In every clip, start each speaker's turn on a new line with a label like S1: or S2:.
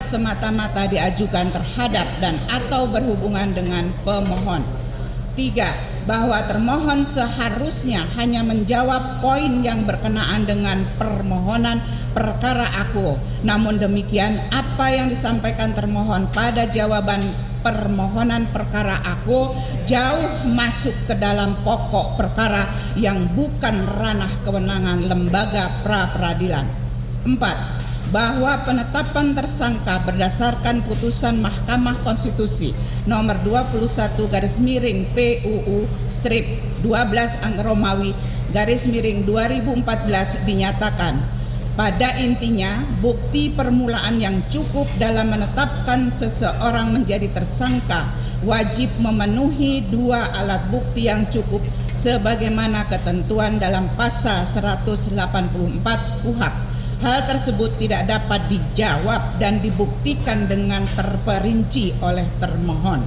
S1: semata-mata diajukan terhadap dan atau berhubungan dengan pemohon. 3. Bahwa termohon seharusnya hanya menjawab poin yang berkenaan dengan permohonan perkara aku. Namun demikian, apa yang disampaikan termohon pada jawaban permohonan perkara aku jauh masuk ke dalam pokok perkara yang bukan ranah kewenangan lembaga pra-peradilan. 4. Bahwa penetapan tersangka berdasarkan putusan Mahkamah Konstitusi nomor 21-PUU-12-2014 dinyatakan pada intinya bukti permulaan yang cukup dalam menetapkan seseorang menjadi tersangka wajib memenuhi 2 alat bukti yang cukup sebagaimana ketentuan dalam pasal 184 KUHP. Hal tersebut tidak dapat dijawab dan dibuktikan dengan terperinci oleh termohon.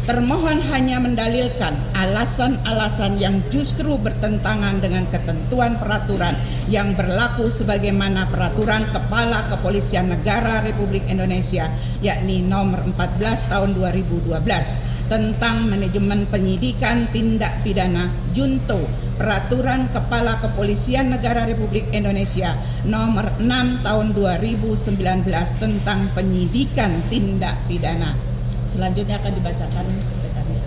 S1: Termohon hanya mendalilkan alasan-alasan yang justru bertentangan dengan ketentuan peraturan yang berlaku sebagaimana Peraturan Kepala Kepolisian Negara Republik Indonesia yakni nomor 14 tahun 2012 tentang manajemen penyidikan tindak pidana junto, Peraturan Kepala Kepolisian Negara Republik Indonesia nomor 6 tahun 2019 tentang penyidikan tindak pidana. Selanjutnya akan dibacakan sekretariat.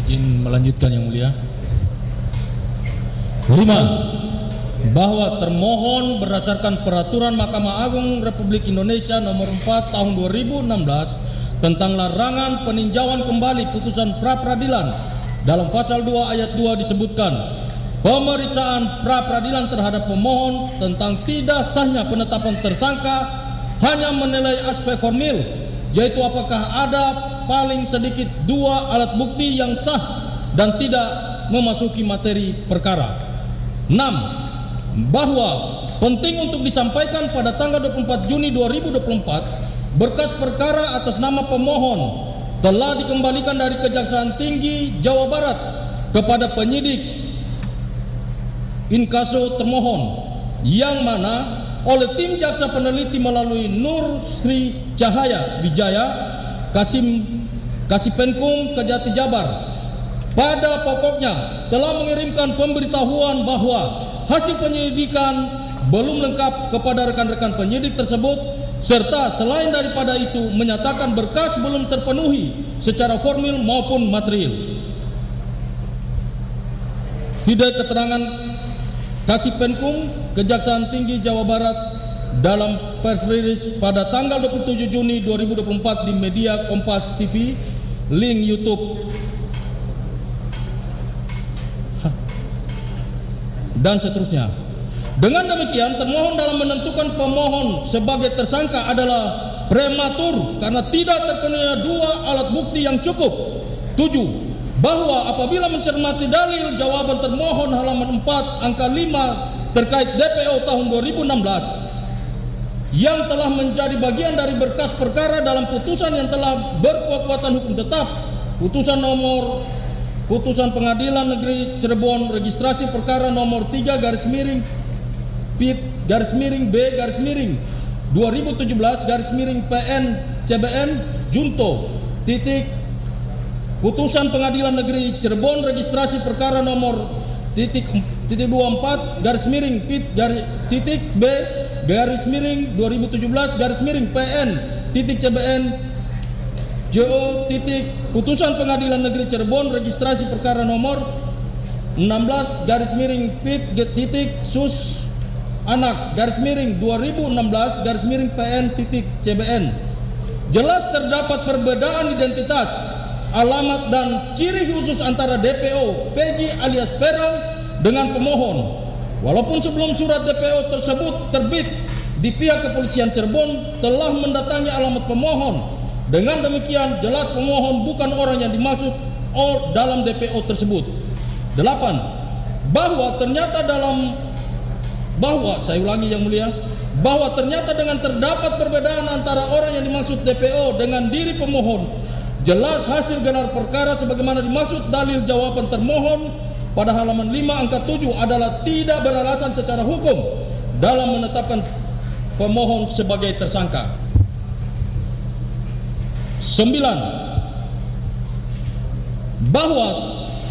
S2: Izin melanjutkan yang mulia. 5. Bahwa termohon berdasarkan Peraturan Mahkamah Agung Republik Indonesia nomor 4 tahun 2016 tentang larangan peninjauan kembali putusan pra-peradilan dalam pasal 2 ayat 2 disebutkan pemeriksaan pra-peradilan terhadap pemohon tentang tidak sahnya penetapan tersangka hanya menilai aspek formil, yaitu apakah ada paling sedikit 2 alat bukti yang sah dan tidak memasuki materi perkara. 6. Bahwa penting untuk disampaikan pada tanggal 24 Juni 2024 berkas perkara atas nama pemohon telah dikembalikan dari Kejaksaan Tinggi Jawa Barat kepada penyidik inkaso termohon, yang mana oleh tim jaksa peneliti melalui Nur Sri Cahaya Wijaya Kasipenkum Kejati Jabar pada pokoknya telah mengirimkan pemberitahuan bahwa hasil penyelidikan belum lengkap kepada rekan-rekan penyidik tersebut, serta selain daripada itu menyatakan berkas belum terpenuhi secara formil maupun material. Video keterangan Kasipenkum Kejaksaan Tinggi Jawa Barat dalam press release pada tanggal 27 Juni 2024 di media Kompas TV, link YouTube dan seterusnya. Dengan demikian, termohon dalam menentukan pemohon sebagai tersangka adalah prematur karena tidak terpenuhi 2 alat bukti yang cukup. 7. Bahwa apabila mencermati dalil jawaban termohon halaman 4 angka 5 terkait DPO tahun 2016 yang telah menjadi bagian dari berkas perkara dalam putusan yang telah berkekuatan hukum tetap, putusan Pengadilan Negeri Cirebon registrasi perkara nomor 3/P/B/2017/PN CBN Junto putusan Pengadilan Negeri Cirebon registrasi perkara nomor 24.B/2017/PN CBN JO putusan Pengadilan Negeri Cirebon registrasi perkara nomor 16/PIT anak (2016/PN CBN. Jelas terdapat perbedaan identitas, alamat dan ciri khusus antara DPO Peggy alias Peron dengan pemohon. Walaupun sebelum surat DPO tersebut terbit, di pihak kepolisian Cirebon telah mendatangi alamat pemohon. Dengan demikian jelas pemohon bukan orang yang dimaksud dalam DPO tersebut. 8. Bahwa ternyata dengan terdapat perbedaan antara orang yang dimaksud DPO dengan diri pemohon, jelas hasil gelar perkara sebagaimana dimaksud dalil jawaban termohon pada halaman 5 angka 7 adalah tidak beralasan secara hukum dalam menetapkan pemohon sebagai tersangka. 9. Bahwa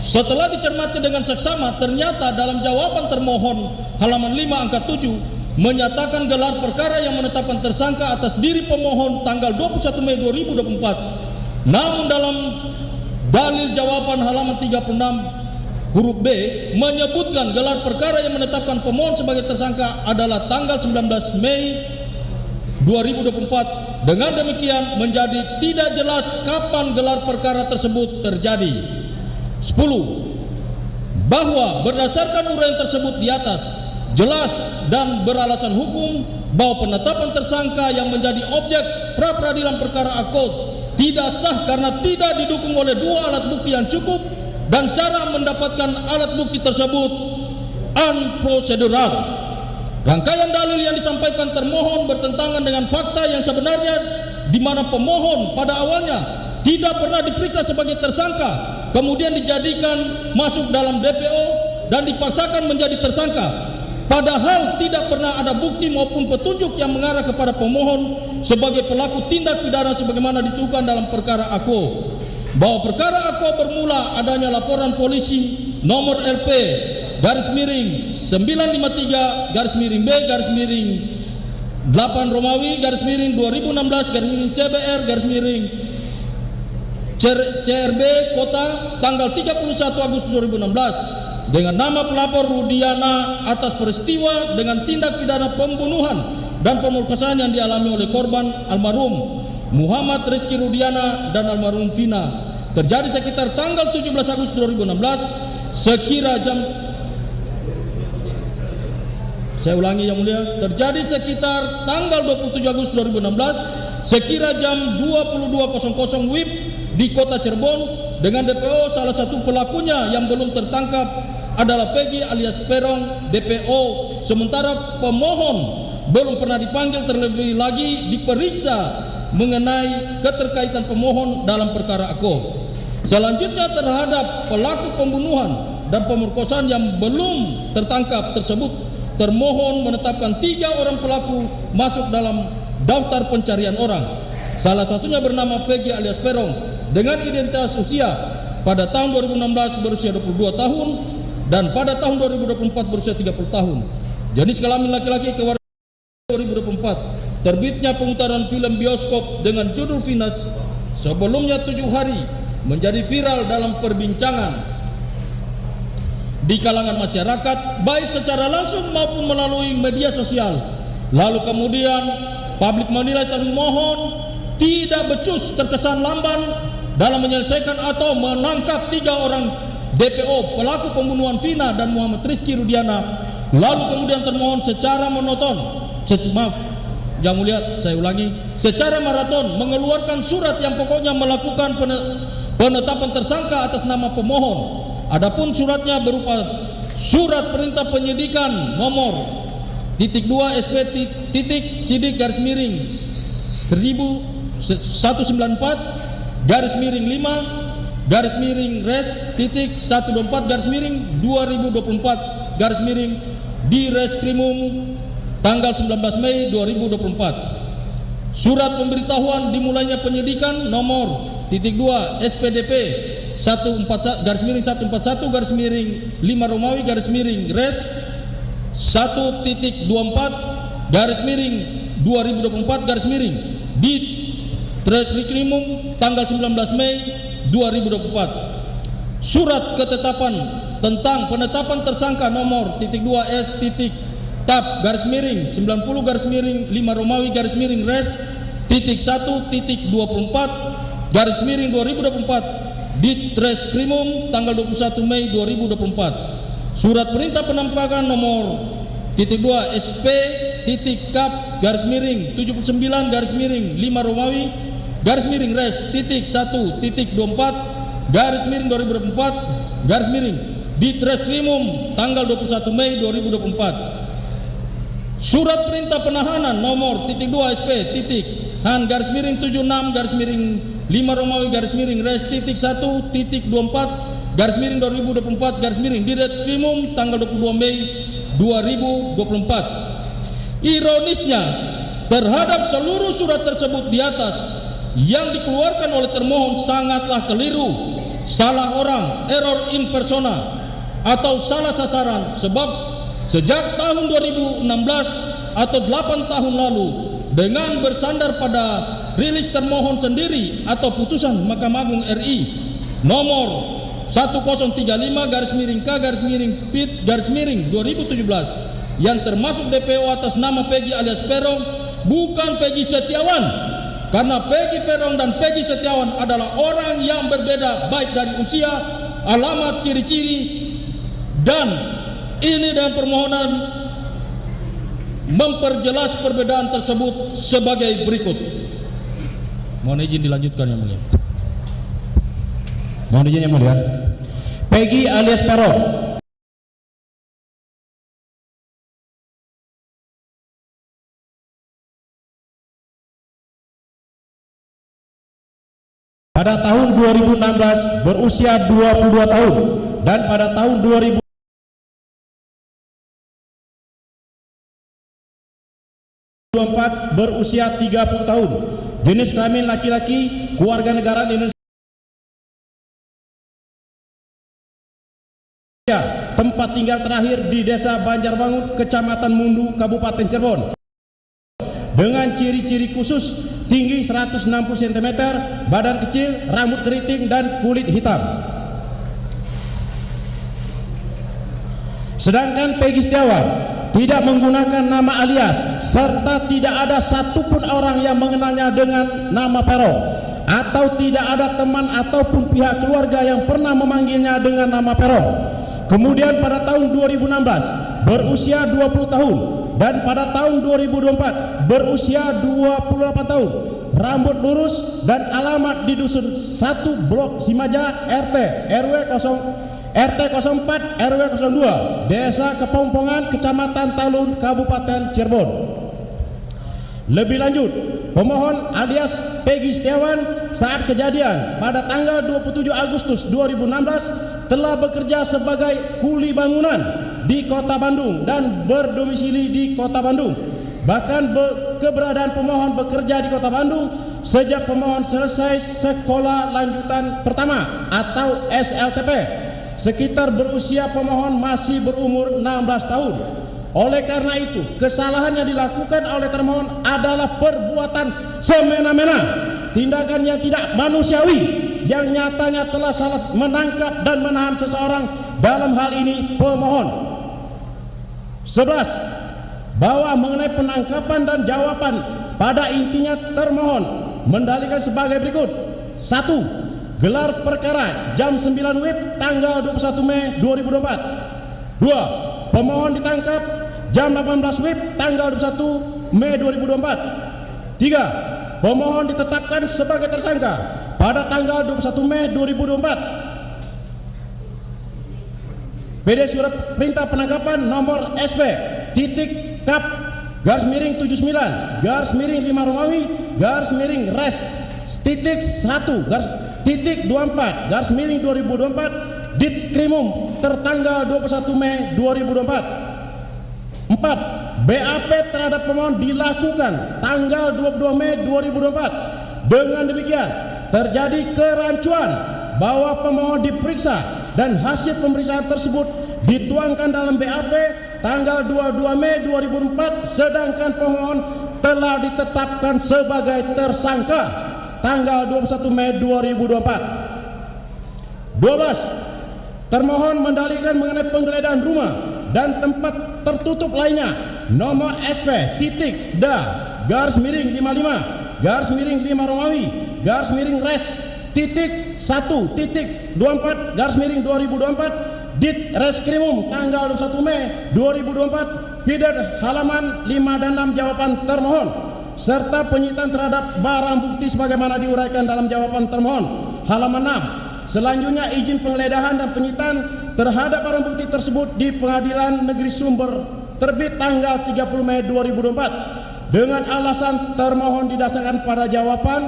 S2: setelah dicermati dengan seksama, ternyata dalam jawaban termohon halaman 5 angka 7 menyatakan gelar perkara yang menetapkan tersangka atas diri pemohon tanggal 21 Mei 2024. Namun dalam dalil jawaban halaman 36 huruf B menyebutkan gelar perkara yang menetapkan pemohon sebagai tersangka adalah tanggal 19 Mei 2024. Dengan demikian menjadi tidak jelas kapan gelar perkara tersebut terjadi. 10. Bahwa berdasarkan uraian tersebut di atas, jelas dan beralasan hukum bahwa penetapan tersangka yang menjadi objek pra-peradilan perkara akut tidak sah karena tidak didukung oleh dua alat bukti yang cukup dan cara mendapatkan alat bukti tersebut unprocedural. Rangkaian dalil yang disampaikan termohon bertentangan dengan fakta yang sebenarnya, di mana pemohon pada awalnya tidak pernah diperiksa sebagai tersangka, kemudian dijadikan masuk dalam DPO dan dipaksakan menjadi tersangka, padahal tidak pernah ada bukti maupun petunjuk yang mengarah kepada pemohon sebagai pelaku tindak pidana sebagaimana ditentukan dalam perkara AKO. Bahwa perkara AKO bermula adanya laporan polisi nomor LP garis miring 953 garis miring B garis miring 8 Romawi garis miring 2016 garis miring CBR garis miring CRB Kota tanggal 31 Agustus 2016 dengan nama pelapor Rudiana atas peristiwa dengan tindak pidana pembunuhan dan pemerkosaan yang dialami oleh korban almarhum Muhammad Rizky Rudiana dan almarhum Vina terjadi sekitar tanggal 17 Agustus 2016 sekira jam, saya ulangi yang mulia, terjadi sekitar tanggal 27 Agustus 2016 sekira jam 22.00 WIB di kota Cirebon dengan DPO salah satu pelakunya yang belum tertangkap adalah Peggy alias Perong DPO, sementara pemohon belum pernah dipanggil terlebih lagi diperiksa mengenai keterkaitan pemohon dalam perkara AKO. Selanjutnya terhadap pelaku pembunuhan dan pemerkosaan yang belum tertangkap tersebut, termohon menetapkan 3 orang pelaku masuk dalam daftar pencarian orang. Salah satunya bernama Peggy alias Perong dengan identitas usia pada tahun 2016 berusia 22 tahun dan pada tahun 2024 berusia 30 tahun. Jenis kelamin laki-laki kewarganegaraan 2024. Terbitnya pemutaran film bioskop dengan judul Venus sebelumnya 7 hari menjadi viral dalam perbincangan di kalangan masyarakat baik secara langsung maupun melalui media sosial. Lalu kemudian publik menilai termohon tidak becus, terkesan lamban dalam menyelesaikan atau menangkap 3 orang DPO pelaku pembunuhan Vina dan Muhammad Rizky Rudiana. Lalu kemudian termohon secara monoton, yang mulia, saya ulangi, secara maraton mengeluarkan surat yang pokoknya melakukan penetapan tersangka atas nama pemohon. Adapun suratnya berupa surat perintah penyidikan nomor _2 SP sidik garis miring 194 garis miring 5 garis miring res titik 124 garis miring 2024 garis miring di Reskrimum tanggal 19 Mei 2024. Surat pemberitahuan dimulainya penyidikan nomor _2 SPDP 141 garis miring 141 garis miring 5 Romawi garis miring res 1.24 garis miring 2024 garis miring di Reskrimum tanggal 19 Mei 2024. Surat ketetapan tentang penetapan tersangka nomor _2 S tab garis miring 90 garis miring 5 Romawi garis miring res titik 1.24 garis miring 2024 di Reskrimum tanggal 21 Mei 2024. Surat perintah penampakan nomor _2 SP kap garis miring 79 garis miring 5 Romawi garis miring res titik 1.24 garis miring 2024 garis miring di Reskrimum tanggal 21 Mei 2024. Surat perintah penahanan nomor _2 SP han garis miring 76 garis miring 5 Romawi garis miring res titik 1.24 garis miring 2024 garis miring di Reskrimum tanggal 22 Mei 2024. Ironisnya terhadap seluruh surat tersebut di atas yang dikeluarkan oleh termohon sangatlah keliru, salah orang, error in persona, atau salah sasaran, sebab sejak tahun 2016 atau 8 tahun lalu dengan bersandar pada rilis termohon sendiri atau putusan Mahkamah Agung RI nomor 1039-K-PIT-2017 yang termasuk DPO atas nama Peggy alias Peron, bukan Peggy Setiawan, karena Peggy Peron dan Peggy Setiawan adalah orang yang berbeda baik dari usia, alamat, ciri-ciri, dan ini dan permohonan memperjelas perbedaan tersebut sebagai berikut. Mohon izin dilanjutkan yang mulia.
S3: Mohon izin yang mulia. Peggy alias Peron pada tahun 2016 berusia 22 tahun dan pada tahun 2004 berusia 30 tahun. Jenis kelamin laki-laki, keluarga negaraan Indonesia. Tempat tinggal terakhir di Desa Banjarbangun, Kecamatan Mundu, Kabupaten Cirebon. Dengan ciri-ciri khusus, tinggi 160 cm, badan kecil, rambut keriting, dan kulit hitam. Sedangkan Peggy Setiawan tidak menggunakan nama alias, serta tidak ada satupun orang yang mengenalnya dengan nama Peron, atau tidak ada teman ataupun pihak keluarga yang pernah memanggilnya dengan nama Peron. Kemudian pada tahun 2016 berusia 20 tahun dan pada tahun 2024 berusia 28 tahun, rambut lurus dan alamat di Dusun 1 Blok Simaja RT RT 04 RW 02 Desa Kepompongan, Kecamatan Talun, Kabupaten Cirebon. Lebih lanjut, pemohon alias Peggy Setiawan saat kejadian pada tanggal 27 Agustus 2016 telah bekerja sebagai kuli bangunan di Kota Bandung dan berdomisili di Kota Bandung. Bahkan keberadaan pemohon bekerja di Kota Bandung sejak pemohon selesai sekolah lanjutan pertama atau SLTP, sekitar berusia pemohon masih berumur 16 tahun. Oleh karena itu, kesalahan yang dilakukan oleh termohon adalah perbuatan semena-mena, tindakan yang tidak manusiawi, yang nyatanya telah salah menangkap dan menahan seseorang, dalam hal ini pemohon. 11. Bahwa mengenai penangkapan dan jawaban pada intinya termohon mendalilkan sebagai berikut. 1. Gelar perkara jam 9 WIB tanggal 21 Mei 2024. 2. Pemohon ditangkap jam 18 WIB tanggal 21 Mei 2024. 3. Pemohon ditetapkan sebagai tersangka pada tanggal 21 Mei 2024. PD surat perintah penangkapan nomor SP titik kap garis miring 79 garis miring 5 Romawi garis miring res titik 1 garis titik 24 garis miring 2024 Ditkrimum tertanggal 21 Mei 2024. 4. BAP terhadap pemohon dilakukan tanggal 22 Mei 2024. Dengan demikian terjadi kerancuan bahwa pemohon diperiksa dan hasil pemeriksaan tersebut dituangkan dalam BAP tanggal 22 Mei 2004, sedangkan pemohon telah ditetapkan sebagai tersangka tanggal 21 Mei 2024. 12. Termohon mendalilkan mengenai penggeledahan rumah dan tempat tertutup lainnya nomor SP titik da garis miring 55 garis miring 5 Romawi garis miring res titik 1 titik 24 garis miring 2024 Dit Reskrimum tanggal 21 Mei 2024 Pidad halaman 5 dan 6 jawaban termohon serta penyitaan terhadap barang bukti sebagaimana diuraikan dalam jawaban termohon halaman 6. Selanjutnya izin penggeledahan dan penyitaan terhadap barang bukti tersebut di Pengadilan Negeri Sumber terbit tanggal 30 Mei 2024 dengan alasan termohon didasarkan pada jawaban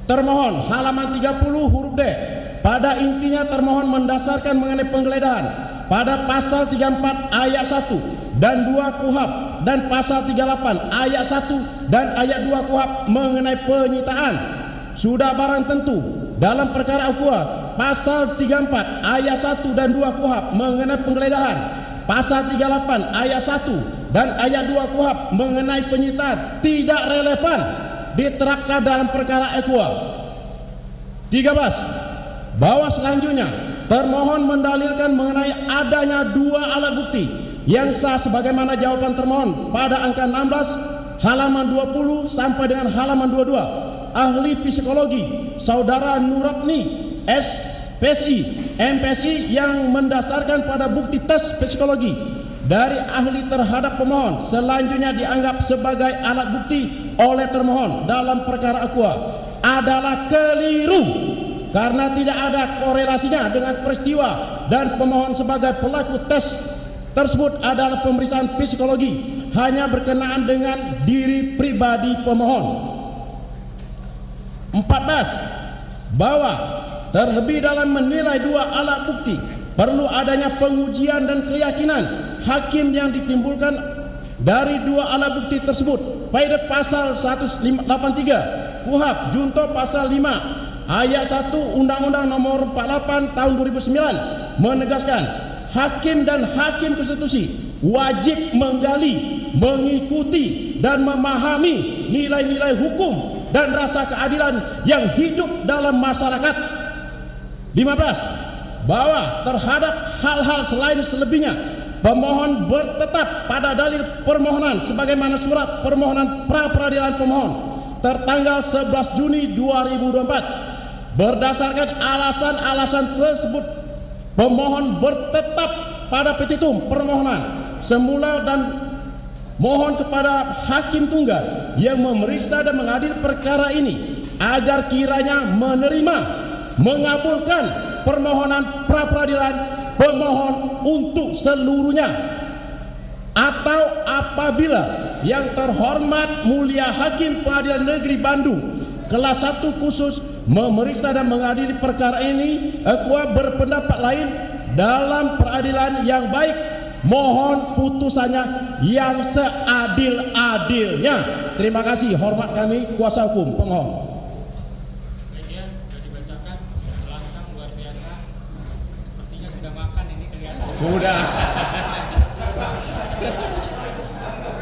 S3: termohon halaman 30 huruf D. Pada intinya termohon mendasarkan mengenai penggeledahan pada pasal 34 ayat 1 dan 2 KUHP dan pasal 38 ayat 1 dan ayat 2 KUHP mengenai penyitaan. Sudah barang tentu dalam perkara Aqua pasal 34 ayat 1 dan 2 KUHP mengenai penggeledahan, pasal 38 ayat 1 dan ayat 2 KUHP mengenai penyitaan tidak relevan diterapkan dalam perkara Aqua. 13. Bahwa selanjutnya termohon mendalilkan mengenai adanya 2 alat bukti yang sah sebagaimana jawaban termohon pada angka 16 halaman 20 sampai dengan halaman 22. Ahli psikologi Saudara Nurapni SPSI MPSI yang mendasarkan pada bukti tes psikologi dari ahli terhadap pemohon selanjutnya dianggap sebagai alat bukti oleh termohon dalam perkara Aqua adalah keliru karena tidak ada korelasinya dengan peristiwa dan pemohon sebagai pelaku tes tersebut adalah pemeriksaan psikologi hanya berkenaan dengan diri pribadi pemohon. 14. Bahwa terlebih dalam menilai 2 alat bukti perlu adanya pengujian dan keyakinan hakim yang ditimbulkan dari 2 alat bukti tersebut. Pada pasal 183 KUHP junto pasal 5 ayat 1 Undang-Undang Nomor 48 Tahun 2009 menegaskan hakim dan hakim konstitusi wajib menggali, mengikuti dan memahami nilai-nilai hukum dan rasa keadilan yang hidup dalam masyarakat. 15. Bahwa terhadap hal-hal selain selebihnya pemohon bertetap pada dalil permohonan sebagaimana surat permohonan pra-peradilan pemohon tertanggal 11 Juni 2024. Berdasarkan alasan-alasan tersebut pemohon bertetap pada petitum permohonan semula dan mohon kepada hakim tunggal yang memeriksa dan mengadili perkara ini agar kiranya menerima, mengabulkan permohonan pra-peradilan pemohon untuk seluruhnya, atau apabila yang terhormat mulia Hakim Pengadilan Negeri Bandung kelas 1 khusus memeriksa dan mengadili perkara ini berpendapat lain dalam peradilan yang baik, mohon putusannya yang seadil-adilnya. Terima kasih, hormat kami kuasa hukum pemohon.
S4: Sudah dibacakan, langsung luar biasa. Sepertinya sudah makan ini kelihatan.
S3: Sudah.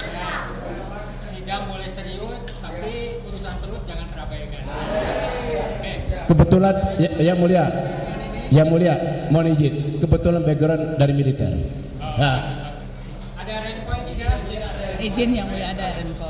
S4: Ya, sidang boleh serius, tapi urusan perut jangan terabaikan. Oke.
S3: Kebetulan yang mulia, mohon izin. Kebetulan background dari militer. Nah.
S4: Ada Renko ini kan?
S1: Izin yang mulia, ada Renko.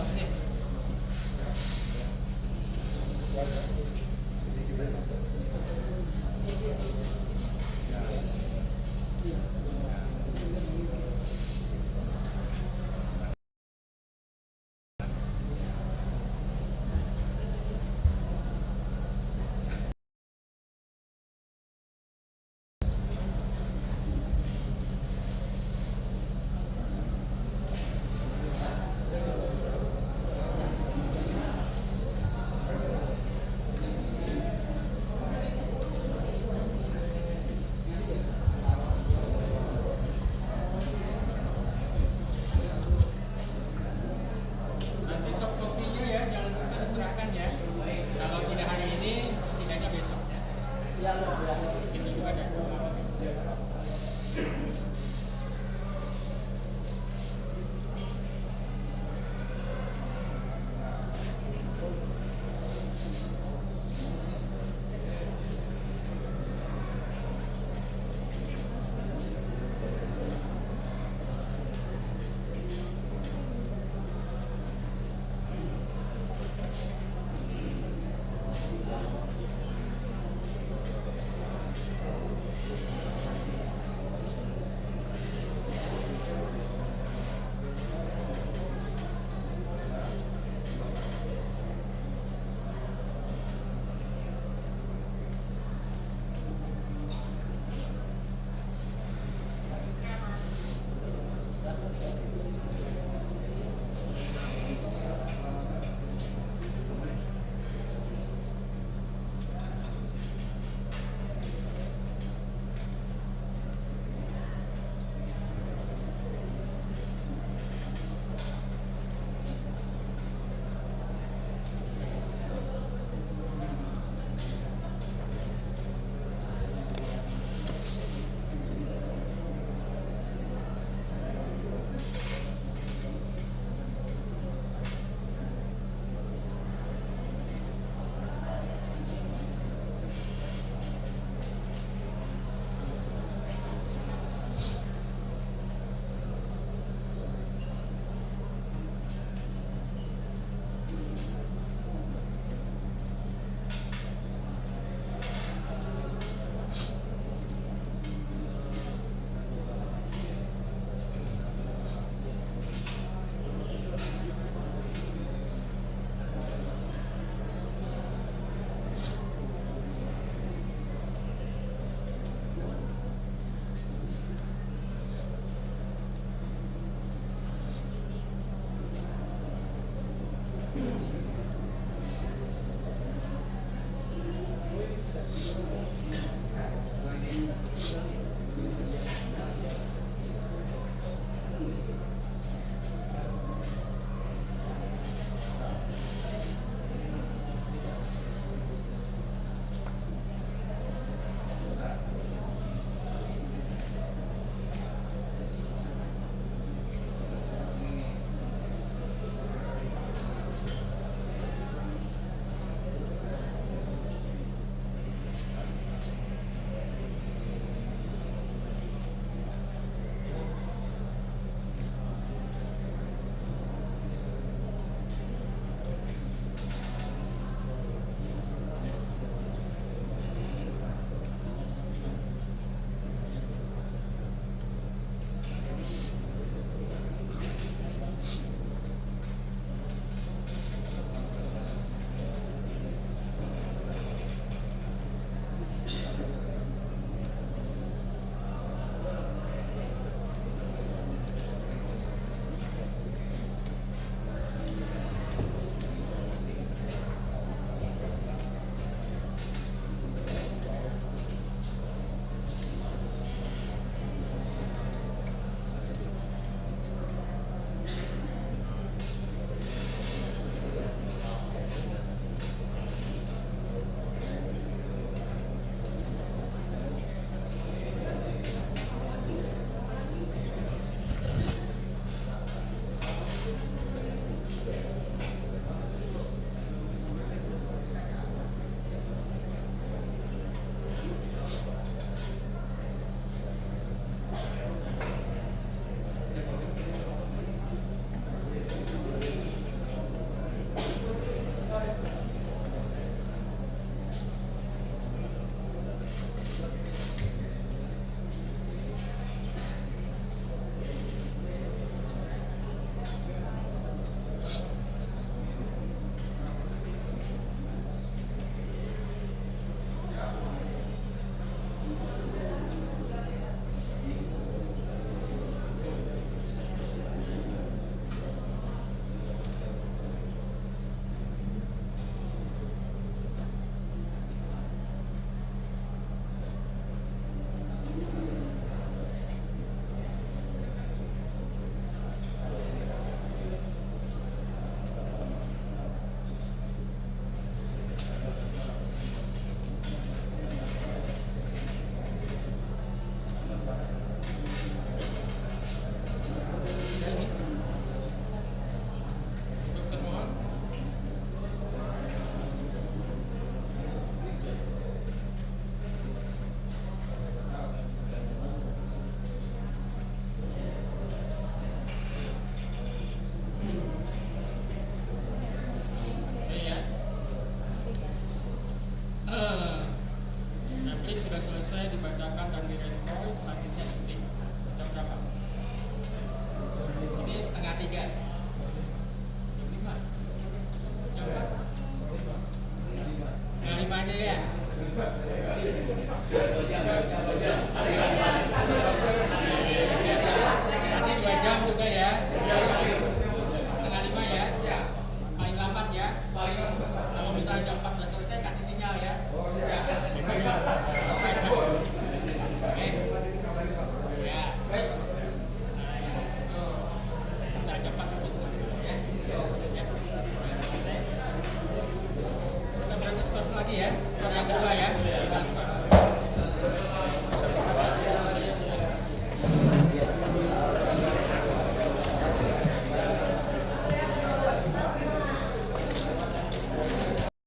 S4: lagi ya, yang kedua ya.